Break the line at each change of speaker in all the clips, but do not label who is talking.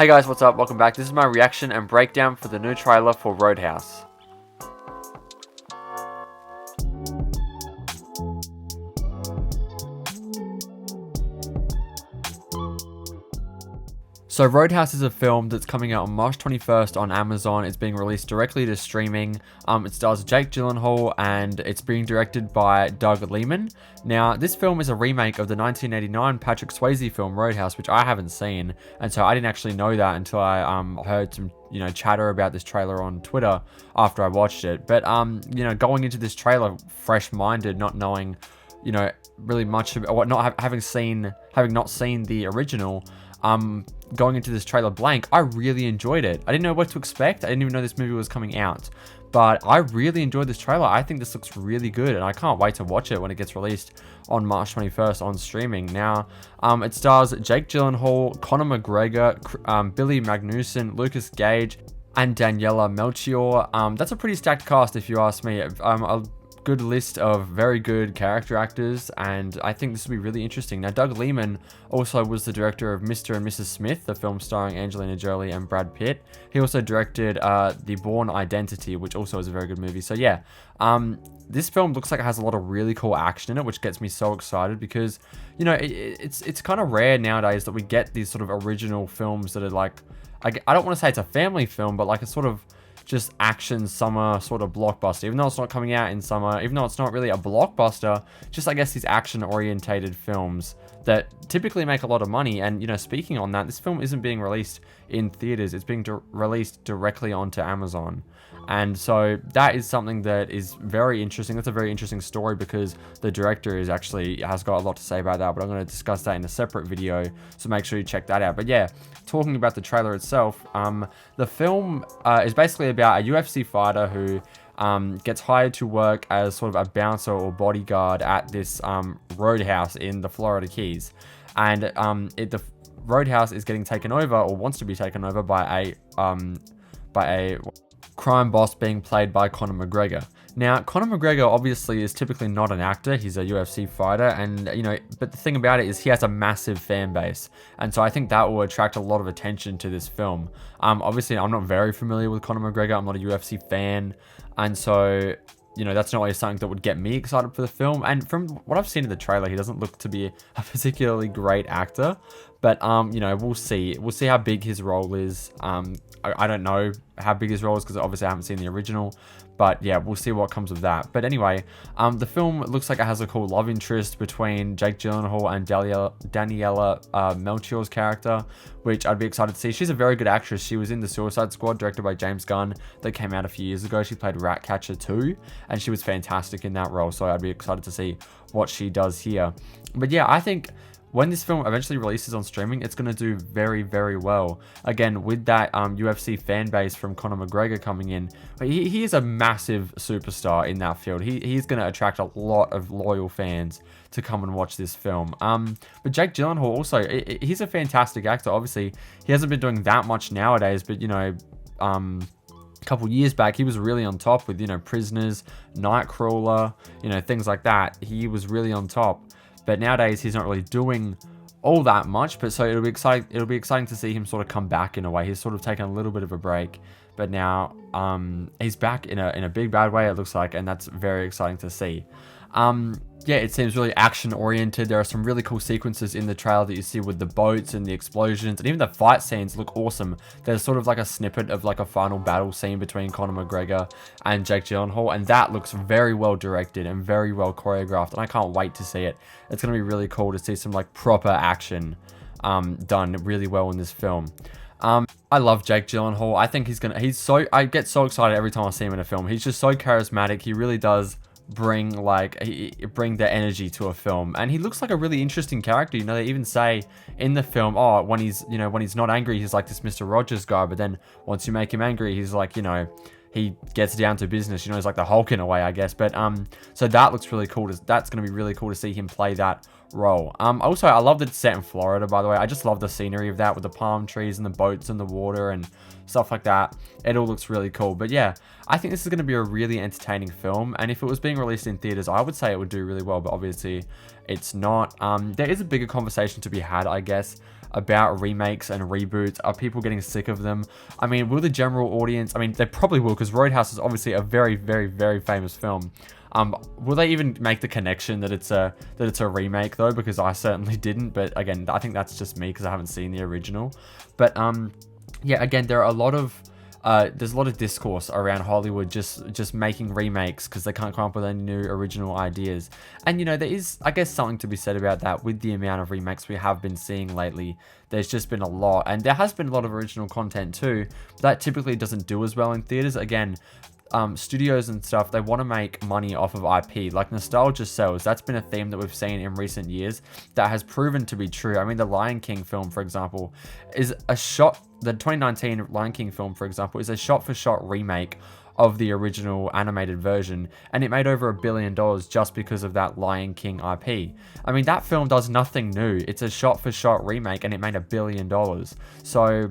Hey guys, what's up? Welcome back. This is my reaction and breakdown for the new trailer for Roadhouse. So Roadhouse is a film that's coming out on March 21st on Amazon. It's being released directly to streaming. It stars Jake Gyllenhaal and it's being directed by Doug Liman. Now, this film is a remake of the 1989 Patrick Swayze film Roadhouse, which I haven't seen, and so I didn't actually know that until I heard some chatter about this trailer on Twitter after I watched it. But going into this trailer fresh-minded, not knowing really much about having not seen the original, going into this trailer blank, I really enjoyed it. I didn't know what to expect. I didn't even know this movie was coming out, but I really enjoyed this trailer. I think this looks really good, and I can't wait to watch it when it gets released on March 21st on streaming. Now, it stars Jake Gyllenhaal, Conor McGregor, Billy Magnussen, Lucas Gage, and Daniela Melchior. That's a pretty stacked cast, if you ask me. A good list of very good character actors, and I think this will be really interesting. Now, Doug Liman also was the director of Mr. and Mrs. Smith, the film starring Angelina Jolie and Brad Pitt. He also directed The Bourne Identity, which also is a very good movie. So yeah, this film looks like it has a lot of really cool action in it, which gets me so excited because, it's kind of rare nowadays that we get these sort of original films that are like, I don't want to say it's a family film, but like a sort of just action summer sort of blockbuster, even though it's not coming out in summer, even though it's not really a blockbuster, just I guess these action orientated films that typically make a lot of money. And speaking on that, this film isn't being released in theaters, it's being released directly onto Amazon. And so that is something that is very interesting. That's a very interesting story because the director has got a lot to say about that, but I'm going to discuss that in a separate video, so make sure you check that out. But yeah, talking about the trailer itself, the film is basically about a UFC fighter who gets hired to work as sort of a bouncer or bodyguard at this roadhouse in the Florida Keys. And the roadhouse is getting taken over, or wants to be taken over, by a crime boss being played by Conor McGregor. Now, Conor McGregor obviously is typically not an actor. He's a UFC fighter, and but the thing about it is he has a massive fan base, and so I think that will attract a lot of attention to this film. Obviously, I'm not very familiar with Conor McGregor. I'm not a UFC fan, and so that's not always something that would get me excited for the film. And from what I've seen in the trailer, he doesn't look to be a particularly great actor. But we'll see. We'll see how big his role is. I don't know how big his role is because obviously I haven't seen the original. But yeah, we'll see what comes of that. But anyway, the film looks like it has a cool love interest between Jake Gyllenhaal and Daniela Melchior's character, which I'd be excited to see. She's a very good actress. She was in The Suicide Squad, directed by James Gunn, that came out a few years ago. She played Ratcatcher 2, and she was fantastic in that role. So I'd be excited to see what she does here. But yeah, I think when this film eventually releases on streaming, it's going to do very, very well. Again, with that UFC fan base from Conor McGregor coming in, he is a massive superstar in that field. He's going to attract a lot of loyal fans to come and watch this film. But Jake Gyllenhaal also, he's a fantastic actor. Obviously, he hasn't been doing that much nowadays, but a couple years back, he was really on top with Prisoners, Nightcrawler, things like that. He was really on top. But nowadays he's not really doing all that much. But so it'll be exciting to see him sort of come back in a way. He's sort of taken a little bit of a break, but now he's back in a big bad way, it looks like, and that's very exciting to see. Yeah, it seems really action oriented. There are some really cool sequences in the trailer that you see with the boats and the explosions, and even the fight scenes look awesome. There's sort of like a snippet of like a final battle scene between Conor McGregor and Jake Gyllenhaal, and that looks very well directed and very well choreographed, and I can't wait to see it. It's going to be really cool to see some like proper action done really well in this film. I love Jake Gyllenhaal. I think I get so excited every time I see him in a film. He's just so charismatic. He really does bring the energy to a film, and he looks like a really interesting character. They even say in the film, when he's not angry, he's like this Mr. Rogers guy, but then once you make him angry, he's like, he gets down to business. He's like the Hulk in a way, I guess. But so that looks really cool. That's going to be really cool to see him play that role. Also, I love that it's set in Florida, by the way. I just love the scenery of that with the palm trees and the boats and the water and stuff like that. It all looks really cool. But yeah, I think this is going to be a really entertaining film, and if it was being released in theaters, I would say it would do really well, but obviously it's not. There is a bigger conversation to be had, I guess, about remakes and reboots? Are people getting sick of them? I mean, will the general audience, I mean, they probably will, because Roadhouse is obviously a very, very, very famous film. Will they even make the connection that it's a remake though? Because I certainly didn't. But again, I think that's just me because I haven't seen the original. But yeah, again, there are a lot of there's a lot of discourse around Hollywood just making remakes because they can't come up with any new original ideas. And you know, there is, I guess, something to be said about that with the amount of remakes we have been seeing lately. There's just been a lot, and there has been a lot of original content too. But that typically doesn't do as well in theaters. Again, studios and stuff, they want to make money off of IP. Like, nostalgia sells. That's been a theme that we've seen in recent years that has proven to be true. I mean, the Lion King film, for example, is a shot. The 2019 Lion King film, for example, is a shot-for-shot remake of the original animated version, and it made over $1 billion just because of that Lion King IP. I mean, that film does nothing new. It's a shot-for-shot remake, and it made $1 billion. So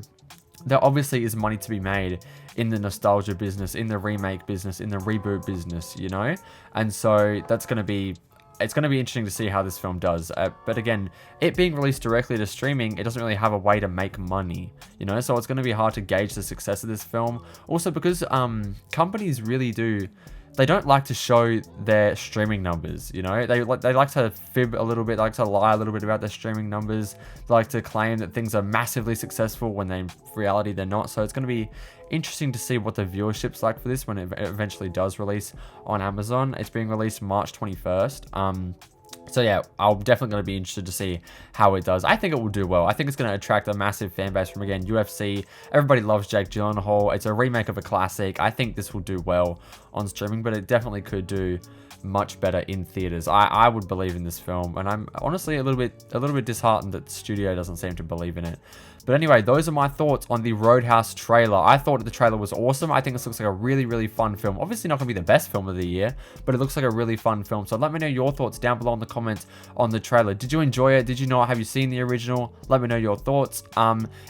there obviously is money to be made in the nostalgia business, in the remake business, in the reboot business, you know? And so that's going to be, it's going to be interesting to see how this film does. But again, it being released directly to streaming, it doesn't really have a way to make money, you know? So it's going to be hard to gauge the success of this film. Also because companies really do, they don't like to show their streaming numbers, you know? They like to fib a little bit, they like to lie a little bit about their streaming numbers. They like to claim that things are massively successful when in reality they're not. So it's going to be interesting to see what the viewership's like for this when it eventually does release on Amazon. It's being released March 21st. So yeah, I'm definitely going to be interested to see how it does. I think it will do well. I think it's going to attract a massive fan base from, again, UFC. Everybody loves Jake Gyllenhaal. It's a remake of a classic. I think this will do well on streaming, but it definitely could do much better in theaters. I would believe in this film, and I'm honestly a little bit disheartened that the studio doesn't seem to believe in it. But anyway, those are my thoughts on the Roadhouse trailer. I thought the trailer was awesome. I think this looks like a really, really fun film. Obviously not going to be the best film of the year, but it looks like a really fun film. So let me know your thoughts down below in the comments on the trailer. Did you enjoy it? Did you not? Have you seen the original? Let me know your thoughts.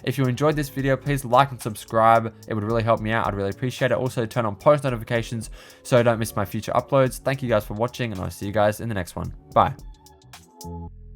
If you enjoyed this video, please like and subscribe. It would really help me out. I'd really appreciate it. Also, turn on post notifications so you don't miss my future uploads. Thank you guys for watching, and I'll see you guys in the next one. Bye.